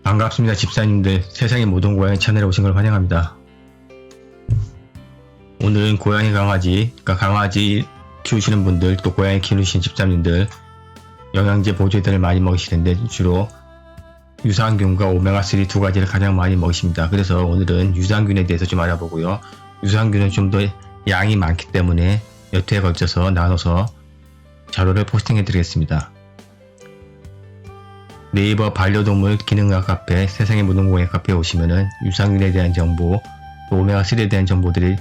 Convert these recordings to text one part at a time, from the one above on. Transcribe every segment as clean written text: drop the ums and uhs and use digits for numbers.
반갑습니다. 집사님들, 세상의 모든 고양이 채널에 오신 걸 환영합니다. 오늘은 고양이 강아지, 강아지 키우시는 분들, 또 고양이 키우시는 집사님들 영양제 보조제들을 많이 먹으시는데 주로 유산균과 오메가3 두 가지를 가장 많이 먹으십니다. 그래서 오늘은 유산균에 대해서 좀 알아보고요. 유산균은 좀 더 양이 많기 때문에 몇 회에 걸쳐서 나눠서 자료를 포스팅해 드리겠습니다. 네이버 반려동물 기능학 카페, 세상의 모든 고양이 카페에 오시면은 유산균에 대한 정보, 또 오메가3에 대한 정보들이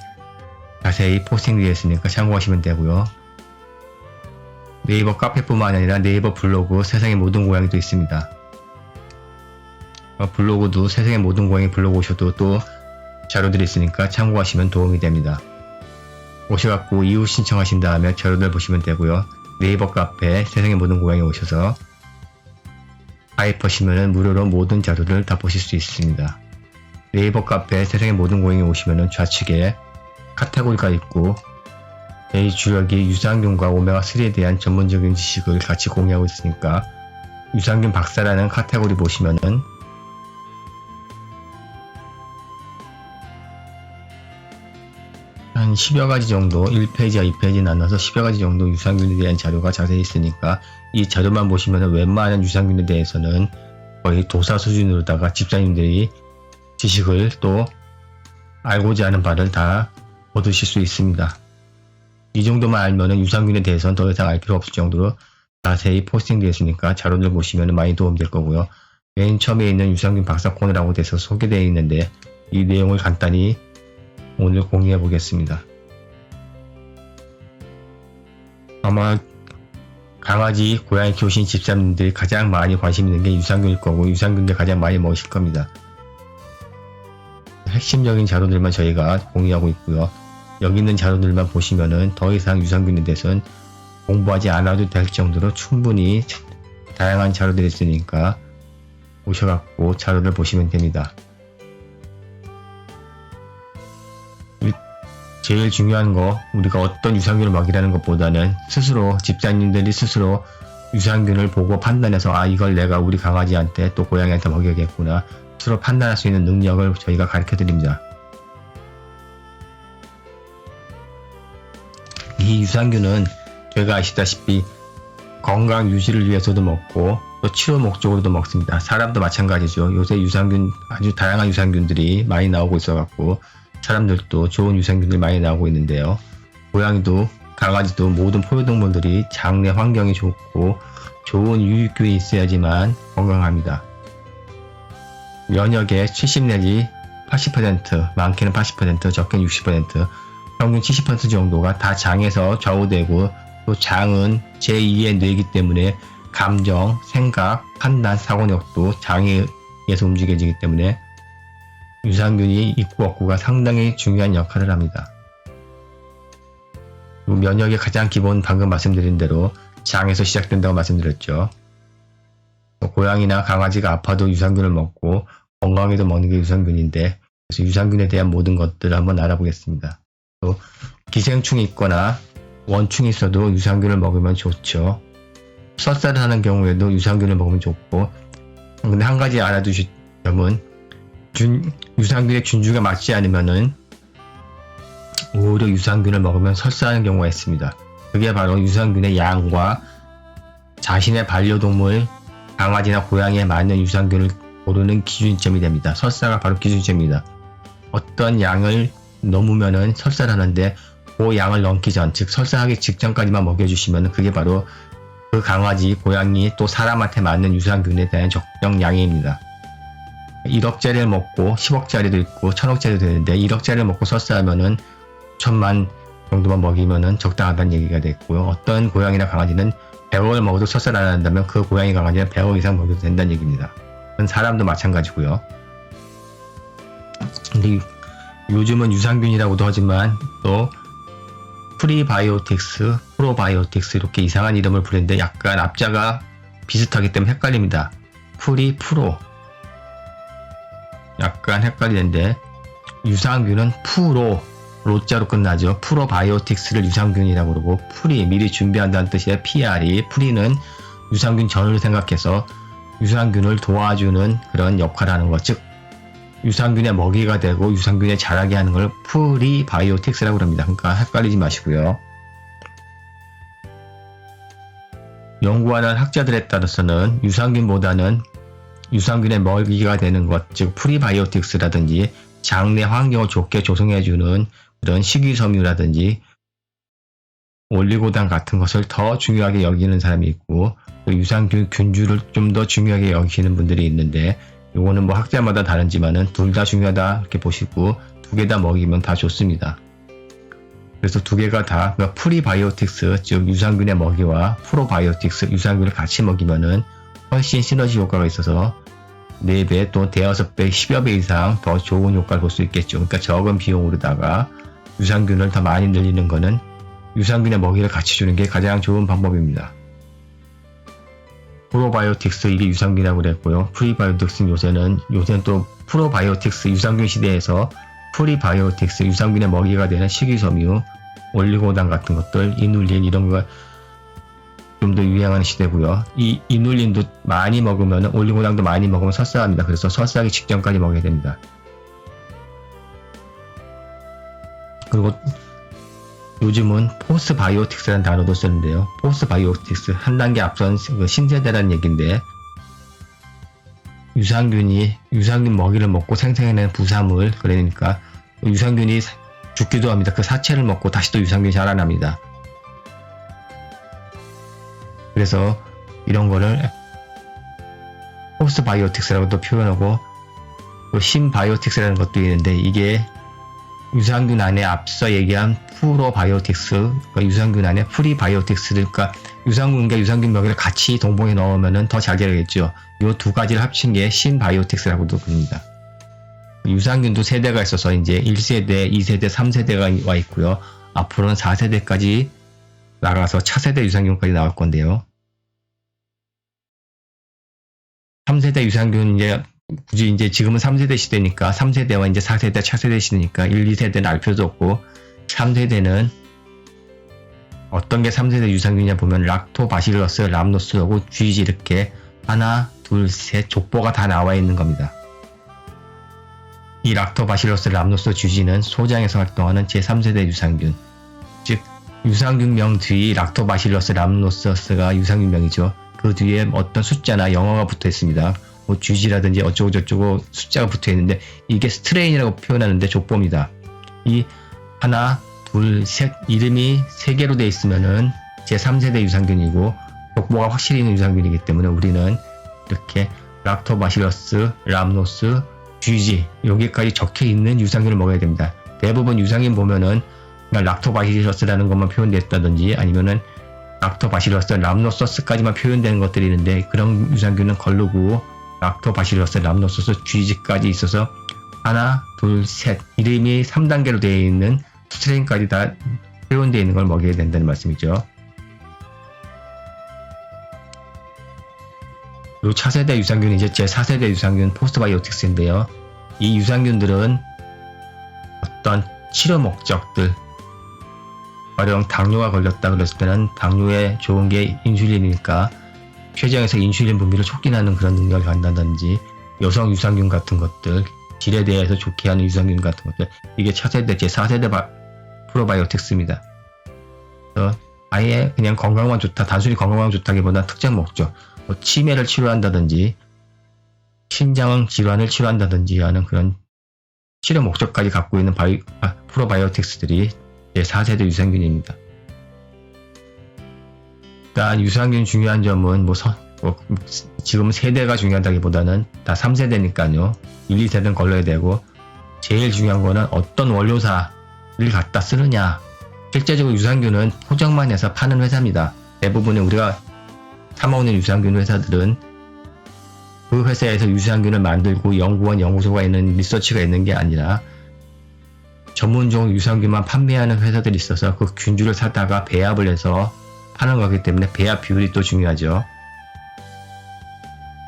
자세히 포스팅되어 있으니까 참고하시면 되고요. 네이버 카페뿐만 아니라 네이버 블로그 세상의 모든 고양이도 있습니다. 블로그도 세상의 모든 고양이 블로그 오셔도 또 자료들이 있으니까 참고하시면 도움이 됩니다. 오셔갖고 이후 신청하신 다음에 자료들 보시면 되고요. 네이버 카페 세상의 모든 고양이 오셔서 가입하시면 무료로 모든 자료를 다 보실 수 있습니다. 네이버 카페 세상의 모든 고양이 오시면 좌측에 카테고리가 있고 제 주역이 유산균과 오메가3에 대한 전문적인 지식을 같이 공유하고 있으니까 유산균 박사라는 카테고리 보시면은 한 10여 가지 정도, 1페이지와 2페이지 나눠서 10여 가지 정도 유산균에 대한 자료가 자세히 있으니까 이 자료만 보시면 웬만한 유산균에 대해서는 거의 도사 수준으로다가 집사님들이 지식을 또 알고자 하는 바를 다 얻으실 수 있습니다. 이 정도만 알면은 유산균에 대해서는 더 이상 알 필요 없을 정도로 자세히 포스팅되어 있으니까 자료를 보시면 많이 도움될 거고요. 맨 처음에 있는 유산균 박사 코너라고 돼서 소개되어 있는데 이 내용을 간단히 오늘 공유해 보겠습니다. 아마 강아지, 고양이 키우신 집사님들이 가장 많이 관심 있는 게 유산균일 거고 유산균들 가장 많이 먹으실 겁니다. 핵심적인 자료들만 저희가 공유하고 있고요. 여기 있는 자료들만 보시면은 더 이상 유산균에 대해서는 공부하지 않아도 될 정도로 충분히 다양한 자료들이 있으니까 오셔갖고 자료를 보시면 됩니다. 제일 중요한 거, 우리가 어떤 유산균을 먹이라는 것보다는 스스로, 집사님들이 스스로 유산균을 보고 판단해서 이걸 내가 우리 강아지한테 또 고양이한테 먹여야겠구나 스스로 판단할 수 있는 능력을 저희가 가르쳐 드립니다. 이 유산균은 저희가 아시다시피 건강 유지를 위해서도 먹고 또 치료 목적으로도 먹습니다. 사람도 마찬가지죠. 요새 유산균, 아주 다양한 유산균들이 많이 나오고 있어갖고 사람들도 좋은 유산균들이 많이 나오고 있는데요. 고양이도 강아지도 모든 포유동물들이 장내 환경이 좋고 좋은 유익균이 있어야지만 건강합니다. 면역의 70 내지 80%, 많게는 80%, 적게는 60%, 평균 70% 정도가 다 장에서 좌우되고 또 장은 제2의 뇌이기 때문에 감정, 생각, 판단, 사고력도 장에서 움직여지기 때문에 유산균이 있고 없고가 상당히 중요한 역할을 합니다. 면역의 가장 기본 방금 말씀드린 대로 장에서 시작된다고 말씀드렸죠. 고양이나 강아지가 아파도 유산균을 먹고 건강에도 먹는 게 유산균인데 그래서 유산균에 대한 모든 것들을 한번 알아보겠습니다. 또 기생충이 있거나 원충이 있어도 유산균을 먹으면 좋죠. 설사를 하는 경우에도 유산균을 먹으면 좋고 근데 한 가지 알아두실 점은 유산균의 균주가 맞지 않으면은 오히려 유산균을 먹으면 설사하는 경우가 있습니다. 그게 바로 유산균의 양과 자신의 반려동물 강아지나 고양이에 맞는 유산균을 고르는 기준점이 됩니다. 설사가 바로 기준점입니다. 어떤 양을 넘으면은 설사를 하는데 그 양을 넘기 전, 즉 설사하기 직전까지만 먹여주시면 그게 바로 그 강아지, 고양이 또 사람한테 맞는 유산균에 대한 적정량입니다. 1억짜리를 먹고 10억짜리도 있고 1000억짜리도 되는데 1억짜리를 먹고 설사하면은 1000만 정도만 먹이면은 적당하다는 얘기가 됐고요. 어떤 고양이나 강아지는 100억을 먹어도 설사를 안 한다면 그 고양이 강아지는 100억 이상 먹여도 된다는 얘기입니다. 그건 사람도 마찬가지고요. 근데 요즘은 유산균이라고도 하지만 또 프리바이오틱스, 프로바이오틱스 이렇게 이상한 이름을 부르는데 약간 앞자가 비슷하기 때문에 헷갈립니다. 프로 약간 헷갈리는데 유산균은 로자로 끝나죠. 프로바이오틱스를 유산균이라고 그러고 프리 미리 준비한다는 뜻이에요. PR이 프리는 유산균 전을 생각해서 유산균을 도와주는 그런 역할을 하는 것, 즉 유산균의 먹이가 되고 유산균에 자라게 하는 걸 프리바이오틱스라고 합니다. 그러니까 헷갈리지 마시고요. 연구하는 학자들에 따라서는 유산균보다는 유산균의 먹이가 되는 것, 즉 프리바이오틱스라든지 장내 환경을 좋게 조성해주는 그런 식이섬유라든지 올리고당 같은 것을 더 중요하게 여기는 사람이 있고, 또 유산균 균주를 좀 더 중요하게 여기시는 분들이 있는데, 요거는 뭐 학자마다 다르지만은 둘 다 중요하다 이렇게 보시고 두 개 다 먹이면 다 좋습니다. 그래서 두 개가 다 그러니까 프리바이오틱스, 즉 유산균의 먹이와 프로바이오틱스, 유산균을 같이 먹이면은 훨씬 시너지 효과가 있어서 4배 또 대여섯 배, 10여 배 이상 더 좋은 효과를 볼 수 있겠죠. 그러니까 적은 비용으로다가 유산균을 더 많이 늘리는 거는 유산균의 먹이를 같이 주는 게 가장 좋은 방법입니다. 프로바이오틱스, 이게 유산균이라고 그랬고요. 프리바이오틱스는 요새는 또 프로바이오틱스, 유산균 시대에서 프리바이오틱스, 유산균의 먹이가 되는 식이섬유, 올리고당 같은 것들, 이눌린 이런 거가 좀 더 유행하는 시대고요. 이 이눌린도 많이 먹으면, 올리고당도 많이 먹으면 설사합니다. 그래서 설사하기 직전까지 먹어야 됩니다. 그리고 요즘은 포스바이오틱스라는 단어도 쓰는데요. 포스바이오틱스, 한 단계 앞선 신세대라는 얘기인데, 유산균 먹이를 먹고 생성해낸 부산물, 그러니까 유산균이 죽기도 합니다. 그 사체를 먹고 다시 또 유산균이 자라납니다. 그래서 이런 거를 포스바이오틱스라고도 표현하고, 또 신바이오틱스라는 것도 있는데, 이게 유산균 안에 앞서 얘기한 프로바이오틱스, 그러니까 유산균 안에 프리바이오틱스, 그러니까 유산균과 유산균 먹이를 같이 동봉에 넣으면 더 잘 자라겠죠. 이 두 가지를 합친 게 신바이오틱스라고도 부릅니다. 유산균도 세대가 있어서 이제 1세대, 2세대, 3세대가 와 있고요. 앞으로는 4세대까지 나가서 차세대 유산균까지 나올 건데요. 3세대 유산균 굳이 이제 지금은 3세대 시대니까 3세대와 이제 4세대 차세대 시대니까 1, 2세대는 알 필요도 없고, 3세대는 어떤 게 3세대 유산균이냐 보면 락토바실러스, 람노스하고 GG 이렇게 하나, 둘, 셋 족보가 다 나와 있는 겁니다. 이 락토바실러스, 람노스, GG는 소장에서 활동하는 제3세대 유산균, 즉 유산균명 뒤 락토바실러스, 람노스가 유산균명이죠. 그 뒤에 어떤 숫자나 영어가 붙어 있습니다. 뭐 GG라든지 어쩌고저쩌고 숫자가 붙어 있는데, 이게 스트레인이라고 표현하는데 족보입니다. 이 하나, 둘, 셋 이름이 3개로 되어 있으면은 제3세대 유산균이고, 족보가 확실히 있는 유산균이기 때문에 우리는 이렇게 락토바실러스, 람노스, GG 여기까지 적혀 있는 유산균을 먹어야 됩니다. 대부분 유산균 보면은 그냥 락토바실러스라는 것만 표현됐다든지, 아니면은 락토바실러스, 람노소스까지만 표현되는 것들이 있는데, 그런 유산균은 걸르고 락토바실러스, 람노소스, GG까지 있어서 하나, 둘, 셋 이름이 3단계로 되어 있는 스트레인까지 다 표현되어 있는 걸 먹여야 된다는 말씀이죠. 요 차세대 유산균이 이제 제4세대 유산균 포스트바이오틱스인데요. 이 유산균들은 어떤 치료 목적들, 가령 당뇨가 걸렸다 그랬을 때는 당뇨에 좋은 게 인슐린이니까 췌장에서 인슐린 분비를 촉진하는 그런 능력을 갖는다든지, 여성 유산균 같은 것들, 질에 대해서 좋게 하는 유산균 같은 것들, 이게 차세대 제4세대 프로바이오틱스입니다. 그래서 아예 그냥 건강만 좋다, 단순히 건강만 좋다기보다 특정 목적, 뭐 치매를 치료한다든지 신장 질환을 치료한다든지 하는 그런 치료 목적까지 갖고 있는 프로바이오틱스들이 제4세대 유산균입니다. 일단 유산균 중요한 점은 지금 세대가 중요하다기보다는 다 3세대니까요. 1, 2세대는 걸러야 되고, 제일 중요한 거는 어떤 원료사를 갖다 쓰느냐. 실제적으로 유산균은 포장만 해서 파는 회사입니다. 대부분의 우리가 사먹는 유산균 회사들은 그 회사에서 유산균을 만들고 연구원, 연구소가 있는 리서치가 있는 게 아니라 전문종 유산균만 판매하는 회사들이 있어서 그 균주를 사다가 배합을 해서 파는 거기 때문에 배합 비율이 또 중요하죠.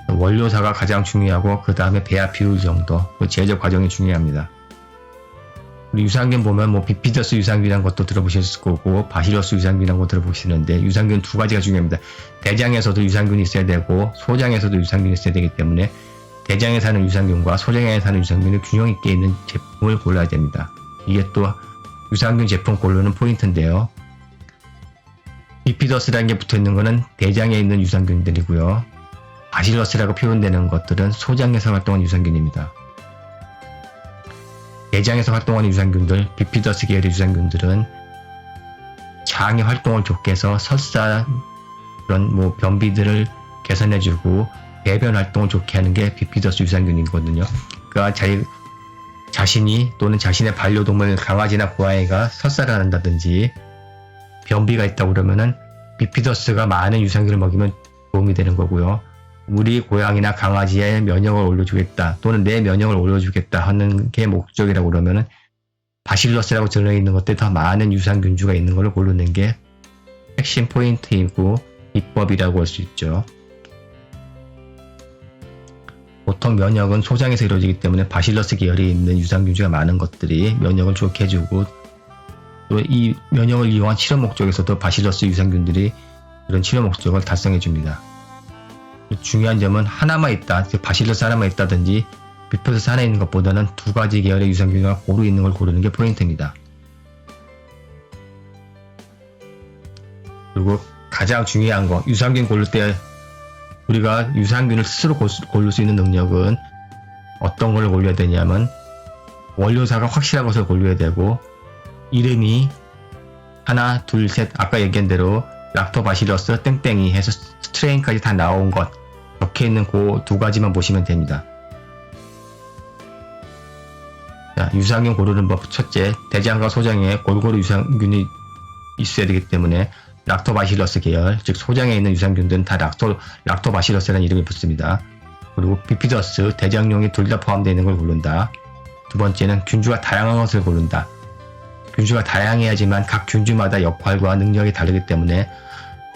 원료사가 가장 중요하고 그 다음에 배합 비율 정도, 그 제조 과정이 중요합니다. 우리 유산균 보면 뭐 비피더스 유산균이라는 것도 들어보셨을 거고 바시러스 유산균이라는 거 들어보시는데 유산균 두 가지가 중요합니다. 대장에서도 유산균이 있어야 되고 소장에서도 유산균이 있어야 되기 때문에 대장에 사는 유산균과 소장에 사는 유산균이 균형 있게 있는 제품을 골라야 됩니다. 이게 또 유산균 제품 고르는 포인트인데요. 비피더스라는 게 붙어 있는 것은 대장에 있는 유산균들이고요. 바시러스라고 표현되는 것들은 소장에서 활동하는 유산균입니다. 대장에서 활동하는 유산균들, 비피더스 계열의 유산균들은 장의 활동을 좋게 해서 설사 그런 뭐 변비들을 개선해주고 배변 활동을 좋게 하는 게 비피더스 유산균이거든요. 그러니까 자신이 또는 자신의 반려동물 강아지나 고양이가 설사를 한다든지 변비가 있다고 그러면은 비피더스가 많은 유산균을 먹이면 도움이 되는 거고요. 우리 고양이나 강아지의 면역을 올려주겠다 또는 내 면역을 올려주겠다 하는 게 목적이라고 그러면은 바실러스라고 들어있는 것들이 더 많은 유산균주가 있는 걸 고르는 게 핵심 포인트이고 비법이라고 할 수 있죠. 보통 면역은 소장에서 이루어지기 때문에 바실러스 계열이 있는 유산균주가 많은 것들이 면역을 좋게 해주고 또 이 면역을 이용한 치료 목적에서도 바실러스 유산균들이 이런 치료 목적을 달성해 줍니다. 중요한 점은 하나만 있다, 즉 바실러스 하나만 있다든지 비피더스 하나 있는 것보다는 두 가지 계열의 유산균과 고루 있는 걸 고르는 게 포인트입니다. 그리고 가장 중요한 거, 유산균 고를 때 우리가 유산균을 스스로 고를 수 있는 능력은 어떤 걸 골라야 되냐면 원료사가 확실한 것을 골라야 되고 이름이 하나, 둘, 셋 아까 얘기한 대로 락토바시러스 땡땡이 해서 스트레인까지 다 나온 것 적혀 있는 그 두 가지만 보시면 됩니다. 자, 유산균 고르는 법 첫째, 대장과 소장에 골고루 유산균이 있어야 되기 때문에 락토바시러스 계열, 즉 소장에 있는 유산균들은 다 락토바시러스라는 이름이 붙습니다. 그리고 비피더스, 대장용이 둘 다 포함되어 있는 걸 고른다. 두 번째는 균주가 다양한 것을 고른다. 균주가 다양해야지만 각 균주마다 역할과 능력이 다르기 때문에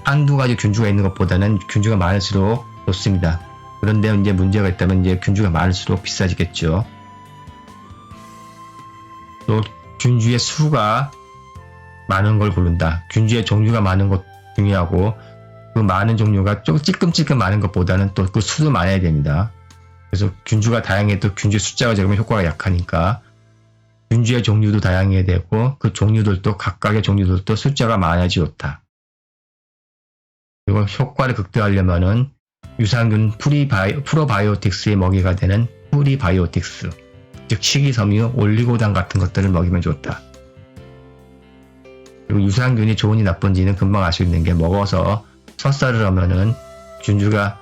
한두 가지 균주가 있는 것보다는 균주가 많을수록 좋습니다. 그런데 이제 문제가 있다면 이제 균주가 많을수록 비싸지겠죠. 또 균주의 수가 많은 걸 고른다. 균주의 종류가 많은 것 중요하고 그 많은 종류가 좀 찔끔찔끔 많은 것보다는 또 그 수도 많아야 됩니다. 그래서 균주가 다양해도 균주 숫자가 적으면 효과가 약하니까 균주의 종류도 다양해야 되고 그 종류들도 각각의 종류들도 숫자가 많아야지 좋다. 그리고 효과를 극대화하려면은 유산균 프로바이오틱스의 먹이가 되는 프리바이오틱스, 즉 식이섬유, 올리고당 같은 것들을 먹이면 좋다. 그리고 유산균이 좋은지 나쁜지는 금방 알 수 있는 게 먹어서 설사를 하면은 균주가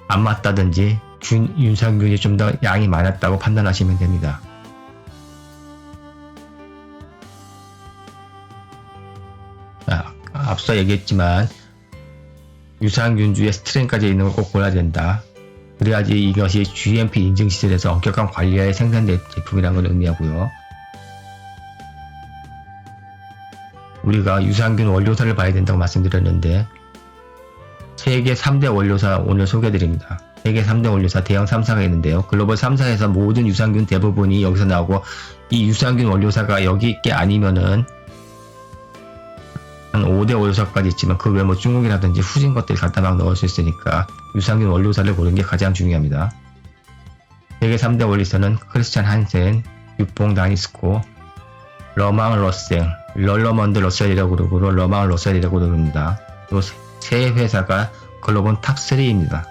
안 맞다든지 유산균이 좀 더 양이 많았다고 판단하시면 됩니다. 앞서 얘기했지만 유산균주의 스트레인까지 있는 걸 꼭 골라야 된다. 그래야지 이것이 GMP 인증 시설에서 엄격한 관리하에 생산된 제품이라는 걸 의미하고요. 우리가 유산균 원료사를 봐야 된다고 말씀드렸는데 세계 3대 원료사 오늘 소개해드립니다. 세계 3대 원료사 대형 3사가 있는데요. 글로벌 3사에서 모든 유산균 대부분이 여기서 나오고 이 유산균 원료사가 여기 있게 아니면은 한 5대 원료사까지 있지만 그 외에 뭐 중국이라든지 후진 것들이 갖다 막 넣을 수 있으니까 유산균 원료사를 고르는 게 가장 중요합니다. 세계 3대 원료사는 크리스찬 한센, 유퐁 다니스코, 러망 러셀, 럴러먼드 러셀이라고 그러고 러망 러셀이라고 그럽니다. 이 세 회사가 글로벌 탑3입니다.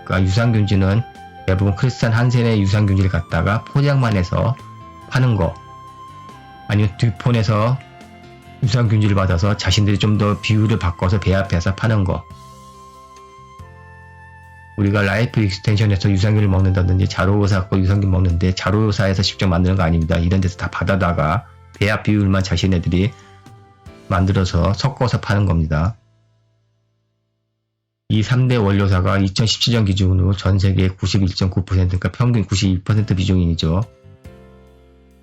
그러니까 유산균지는 대부분 크리스찬 한센의 유산균지를 갖다가 포장만 해서 파는 거 아니면 듀폰에서 유산균지를 받아서 자신들이 좀 더 비율을 바꿔서 배합해서 파는 거. 우리가 라이프 익스텐션에서 유산균을 먹는다든지 자로요사 거 유산균 먹는데 자로요사에서 직접 만드는 거 아닙니다. 이런 데서 다 받아다가 배합 비율만 자신애들이 만들어서 섞어서 파는 겁니다. 이 3대 원료사가 2017년 기준으로 전 세계 91.9% 그러니까 평균 92% 비중이죠.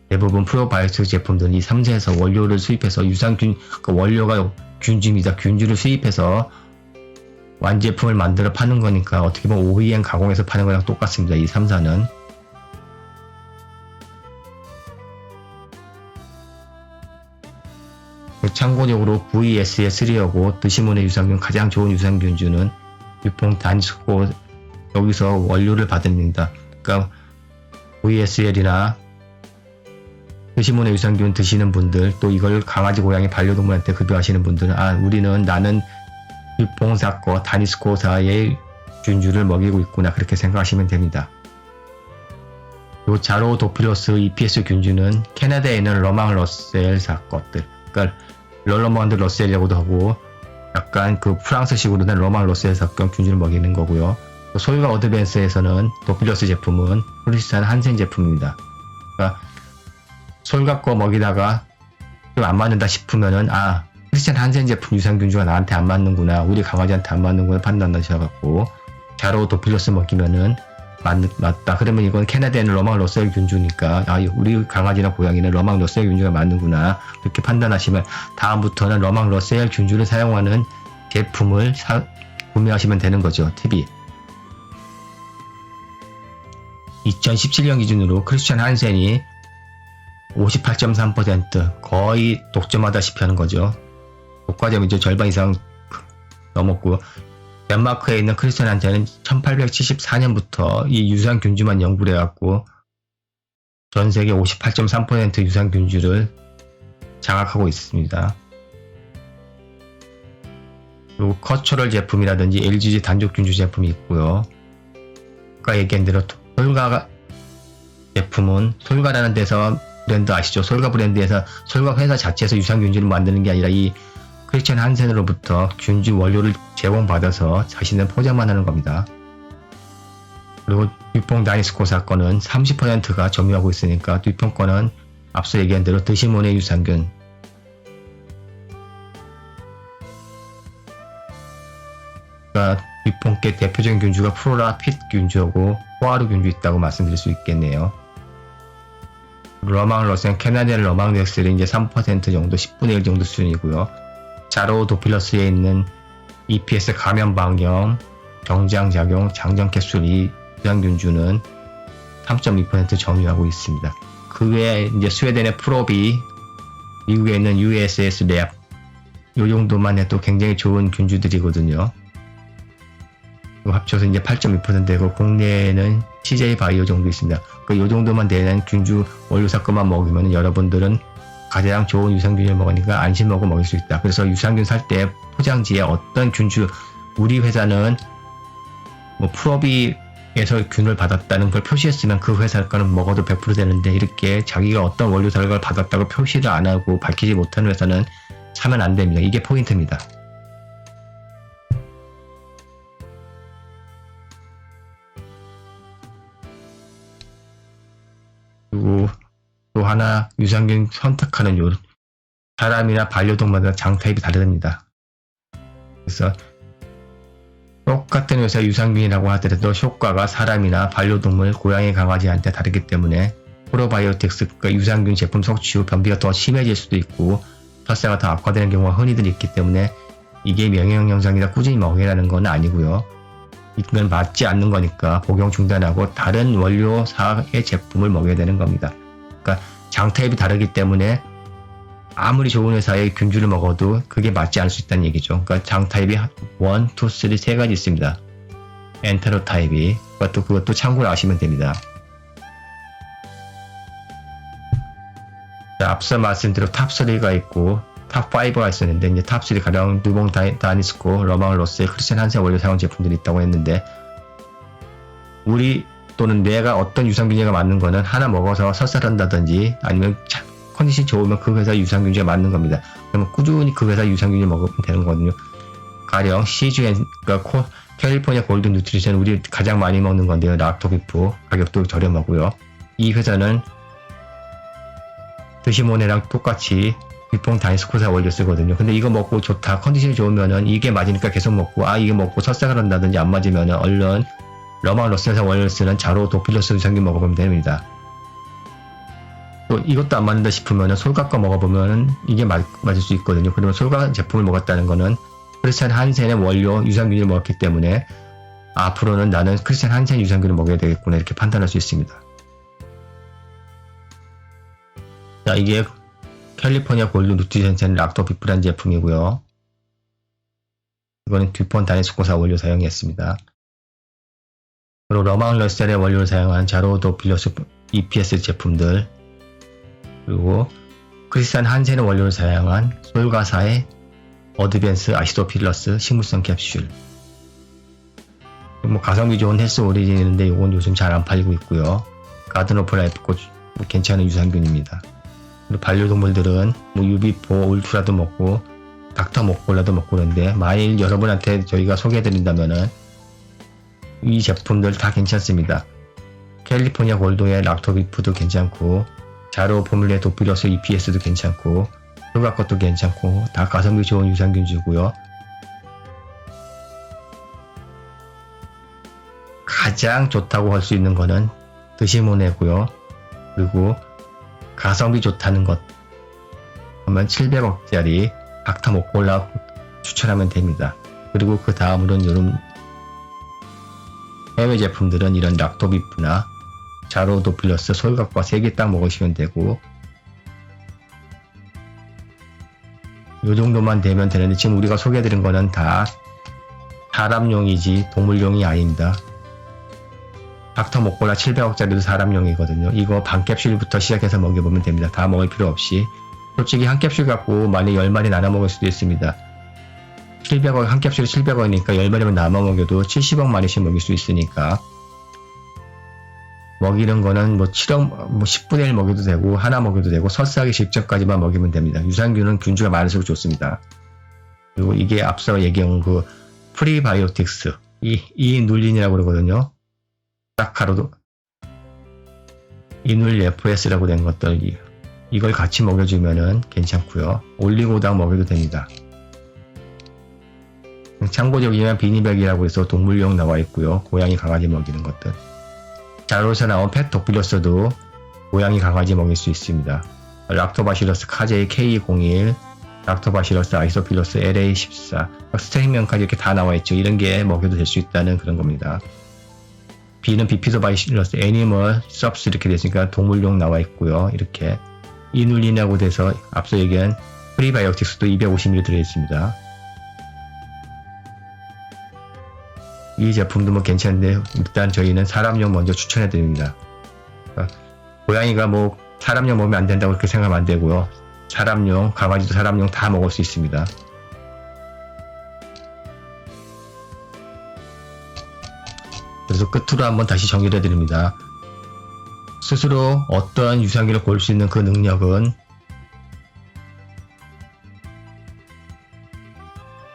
대부분 프로바이오틱스 제품들은 이 3사에서 원료를 수입해서 유산균, 그 원료가 균주입니다. 균주를 수입해서 완제품을 만들어 파는 거니까 어떻게 보면 OEM 가공해서 파는 거랑 똑같습니다. 이 3사는. 참고적으로 VSA3하고 드시몬의 유산균 가장 좋은 유산균주는 유통 다니스코 여기서 원료를 받습니다. 그러니까 VSL이나 드시몬의 유산균 드시는 분들, 또 이걸 강아지 고양이 반려동물한테 급여하시는 분들은 나는 유통사과 다니스코사의 균주를 먹이고 있구나, 그렇게 생각하시면 됩니다. 요 자로도필러스 EPS 균주는 캐나다에 있는 러망 러셀 사과들, 그러니까 럴러먼드 러셀이라고도 하고 약간 그 프랑스식으로 된 러망 러셀 사과 균주를 먹이는 거고요. 솔가 어드밴스에서는 도필러스 제품은 크리스찬 한센 제품입니다. 그러니까 솔가 거 먹이다가 좀 안 맞는다 싶으면은 크리스찬 한센 제품 유산균주가 나한테 안 맞는구나, 우리 강아지한테 안 맞는구나 판단하셔갖고 자로 도필러스 먹이면은 맞다. 그러면 이건 캐나다에는 러망 러셀 균주니까 우리 강아지나 고양이는 러망 러셀 균주가 맞는구나, 이렇게 판단하시면 다음부터는 러망 러셀 균주를 사용하는 제품을 구매하시면 되는 거죠. 팁이 2017년 기준으로 크리스찬 한센이 58.3% 거의 독점하다시피 하는 거죠. 독과점이 이제 절반 이상 넘었고, 덴마크에 있는 크리스찬 한센은 1874년부터 이 유산균주만 연구를 해갖고 전 세계 58.3% 유산균주를 장악하고 있습니다. 그리고 커처럴 제품이라든지 LGG 단족균주 제품이 있고요. 아까 얘기한 대로 솔가 제품은 솔가라는 데서 브랜드 아시죠? 솔가 브랜드에서 솔가 회사 자체에서 유산균주를 만드는 게 아니라 이 크리스찬 한센으로부터 균주 원료를 제공받아서 자신은 포장만 하는 겁니다. 그리고 듀퐁 다니스코 사건은 30%가 점유하고 있으니까 듀퐁 거는 앞서 얘기한 대로 드시몬의 유산균, 그러니까 듀퐁의 대표적인 균주가 프로라 핏 균주하고 포아르 균주 있다고 말씀드릴 수 있겠네요. 러망 러셀, 캐나다의 러망 렉셀이 이제 3% 정도, 10분의 1 정도 수준이고요. 자로 도필러스에 있는 EPS 감염 방염, 정장작용, 장전 캡슐이 유산균주는 3.2% 점유하고 있습니다. 그 외에 이제 스웨덴의 프로비, 미국에 있는 USS 랩, 요 정도만 해도 굉장히 좋은 균주들이거든요. 합쳐서 이제 8.2%되고 국내에는 CJ 바이오 정도 있습니다. 요 정도만 되는 균주 원료 사건만 먹으면 여러분들은 가장 좋은 유산균을 먹으니까 안심하고 먹을 수 있다. 그래서 유산균 살 때 포장지에 어떤 균주, 우리 회사는 프로비에서 균을 받았다는 걸 표시했으면 그 회사 거는 먹어도 100% 되는데, 이렇게 자기가 어떤 원료 사를 받았다고 표시를 안 하고 밝히지 못하는 회사는 사면 안 됩니다. 이게 포인트입니다. 그리고 또 하나, 유산균 선택하는 요령, 사람이나 반려동물마다 장 타입이 다릅니다. 그래서 똑같은 회사 유산균이라고 하더라도 효과가 사람이나 반려동물, 고양이, 강아지한테 다르기 때문에 프로바이오틱스, 그러니까 유산균 제품 섭취 후 변비가 더 심해질 수도 있고 설사가 더 악화되는 경우가 흔히들 있기 때문에 이게 명령 영상이라 꾸준히 먹이라는 건 아니고요. 이건 맞지 않는 거니까 복용 중단하고 다른 원료사의 제품을 먹여야 되는 겁니다. 그러니까 장 타입이 다르기 때문에 아무리 좋은 회사의 균주를 먹어도 그게 맞지 않을 수 있다는 얘기죠. 그러니까 장 타입이 1, 2, 3 세 가지 있습니다. 엔테로 타입이, 그것도 참고로 아시면 됩니다. 자, 앞서 말씀드린 탑3가 있고 탑5가 있었는데, 이제 탑3 가령 듀퐁 다니스코, 러망 러셀, 크리스찬 한센 원료 사용 제품들이 있다고 했는데, 우리 또는 내가 어떤 유산균제가 맞는 거는 하나 먹어서 설사한다든지 아니면 컨디션 좋으면 그 회사 유산균제가 맞는 겁니다. 그러면 꾸준히 그 회사 유산균제 먹으면 되는 거거든요. 가령 CGN, 그러니까 캘리포니아 골든 누트리션, 우리 가장 많이 먹는 건데요. 락토비프, 가격도 저렴하고요. 이 회사는 드시모네랑 똑같이 듀퐁 다니스코사 원료 쓰거든요. 근데 이거 먹고 좋다, 컨디션이 좋으면은 이게 맞으니까 계속 먹고, 이게 먹고 설사를 한다든지 안 맞으면은 얼른 러망 러셀사 원료 쓰는 자로 도필러스 유산균 먹어보면 됩니다. 또 이것도 안 맞는다 싶으면은 솔가 거 먹어보면은 이게 맞을 수 있거든요. 그러면 솔가 제품을 먹었다는 거는 크리스찬 한센의 원료 유산균을 먹었기 때문에 앞으로는 나는 크리스찬 한센 유산균을 먹어야 되겠구나, 이렇게 판단할 수 있습니다. 자, 이게 캘리포니아 골드 누트리션센 락토비프라는 제품이고요. 이거는 듀폰 다니스코사 원료 사용했습니다. 그리고 러망 러셀의 원료를 사용한 자로도필러스 EPS 제품들, 그리고 크리스탄 한센의 원료를 사용한 솔가사의 어드밴스 아시도필러스 식물성 캡슐. 뭐 가성비 좋은 헬스 오리진인데 이건 요즘 잘 안 팔리고 있고요. 가든 오브 라이프 꽃 괜찮은 유산균입니다. 그리고 반려동물들은 뭐 유비포, 울트라도 먹고 닥터 먹골라도 먹고 그러는데 만일 여러분한테 저희가 소개해드린다면은 이 제품들 다 괜찮습니다. 캘리포니아 골드의 락토비프도 괜찮고 자로 포뮬레 도피러스 EPS도 괜찮고 효과 것도 괜찮고 다 가성비 좋은 유산균주고요. 가장 좋다고 할 수 있는 거는 드시모네고요. 그리고 가성비 좋다는 것 하면 700억짜리 닥터 먹골라 추천하면 됩니다. 그리고 그 다음으로는 여름 해외 제품들은 이런 락토비프나 자로도필러스 솔각과 3개 딱 먹으시면 되고 요 정도만 되면 되는데 지금 우리가 소개해드린 거는 다 사람용이지 동물용이 아닙니다. 닥터 먹골라 700억짜리도 사람용이거든요. 이거 반 캡슐부터 시작해서 먹여보면 됩니다. 다 먹을 필요 없이. 솔직히 한 캡슐 갖고 만약 10마리 나눠 먹을 수도 있습니다. 700억, 한 캡슐이 700원이니까 10마리만 나눠 먹여도 70억 마리씩 먹일 수 있으니까 먹이는 거는 뭐 7억, 뭐 10분의 1 먹여도 되고 하나 먹여도 되고 설사하기 직전까지만 먹이면 됩니다. 유산균은 균주가 많을수록 좋습니다. 그리고 이게 앞서 얘기한 그 프리바이오틱스, 이눌린이라고 그러거든요. 딱가로도 이눌 FS라고 된 것들 이걸 같이 먹여주면은 괜찮고요. 올리고당 먹여도 됩니다. 참고적이면 비니백이라고 해서 동물용 나와 있고요. 고양이 강아지 먹이는 것들. 자로에서 나온 펫 도필러스도 고양이 강아지 먹일 수 있습니다. 락토바시러스 카제이 K01, 락토바시러스 아이소필러스 LA14, 스테이면까지 이렇게 다 나와 있죠. 이런 게 먹여도 될 수 있다는 그런 겁니다. B는 비피도바시러스 애니멀 섭스 이렇게 됐으니까 동물용 나와 있고요. 이렇게 이눌린이라고 돼서 앞서 얘기한 프리바이오틱스도 250ml 들어있습니다. 이 제품도 뭐 괜찮은데 일단 저희는 사람용 먼저 추천해 드립니다. 그러니까 고양이가 뭐 사람용 먹으면 안 된다고 그렇게 생각하면 안 되고요. 사람용, 강아지도 사람용 다 먹을 수 있습니다. 그래서 끝으로 한번 다시 정리를 해드립니다. 스스로 어떠한 유산균을 고를 수 있는 그 능력은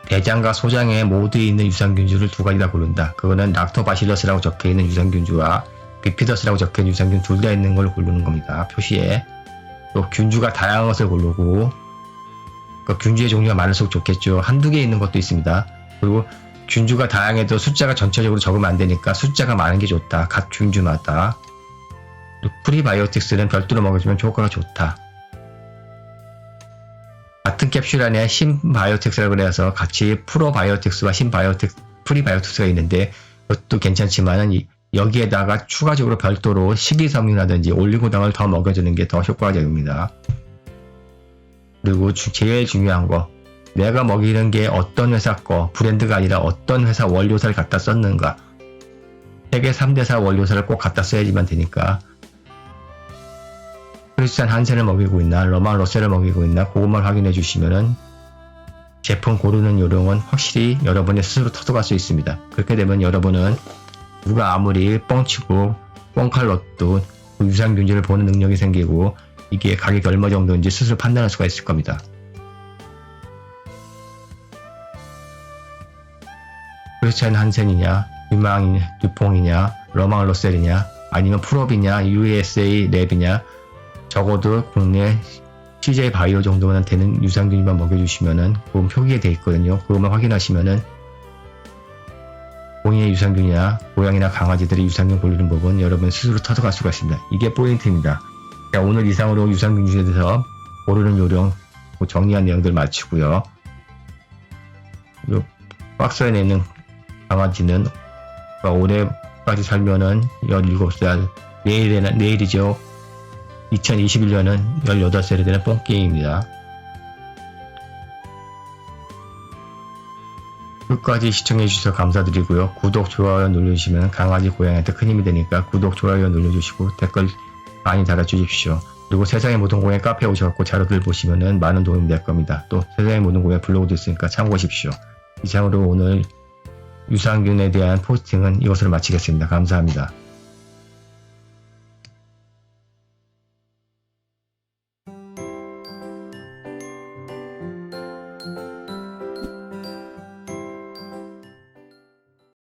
대장과 소장에 모두 있는 유산균주를 두 가지 다 고른다. 그거는 락토바실러스라고 적혀있는 유산균주와 비피더스라고 적혀있는 유산균 둘 다 있는 걸 고르는 겁니다. 표시에. 또 균주가 다양한 것을 고르고 그 균주의 종류가 많을수록 좋겠죠. 한두 개 있는 것도 있습니다. 그리고 균주가 다양해도 숫자가 전체적으로 적으면 안 되니까 숫자가 많은 게 좋다. 각 균주마다. 프리바이오틱스는 별도로 먹어주면 효과가 좋다. 같은 캡슐 안에 신바이오틱스라고 해서 같이 프로바이오틱스와 프리바이오틱스가 있는데 그것도 괜찮지만은 여기에다가 추가적으로 별도로 식이섬유라든지 올리고당을 더 먹여주는 게 더 효과적입니다. 그리고 제일 중요한 거 내가 먹이는 게 어떤 회사 거 브랜드가 아니라 어떤 회사 원료사를 갖다 썼는가 세계 3대사 원료사를 꼭 갖다 써야지만 되니까 크리스탄 한센을 먹이고 있나 러망 러셀을 먹이고 있나 그것만 확인해 주시면은 제품 고르는 요령은 확실히 여러분의 스스로 터득할 수 있습니다. 그렇게 되면 여러분은 누가 아무리 뻥치고 뻥칼로도 그 유산균주를 보는 능력이 생기고 이게 가격이 얼마 정도인지 스스로 판단할 수가 있을 겁니다. 크리스찬 한센이냐 유망이냐 듀퐁이냐 러망 러셀이냐 아니면 프롭이냐 USA 랩이냐 적어도 국내 CJ 바이오 정도만 되는 유산균만 먹여주시면은 그건 표기에 돼 있거든요. 그것만 확인하시면은 본인의 유산균이나 고양이나 강아지들의 유산균 고르는 법은 여러분 스스로 터득할 수가 있습니다. 이게 포인트입니다. 자, 오늘 이상으로 유산균주에 대해서 고르는 요령 정리한 내용들 마치고요. 이 박스 안에 있는 강아지는 올해까지 살면은 17살 내일이죠. 2021년은 18살이 되는 뽕게임입니다. 끝까지 시청해주셔서 감사드리고요. 구독, 좋아요 눌러주시면 강아지, 고양이한테 큰 힘이 되니까 구독, 좋아요 눌러주시고 댓글 많이 달아주십시오. 그리고 세상의 모든 고양이 카페에 오셔서 자료들 보시면 많은 도움이 될 겁니다. 또 세상의 모든 고양이 블로그도 있으니까 참고하십시오. 이상으로 오늘 유산균에 대한 포스팅은 이것으로 마치겠습니다. 감사합니다.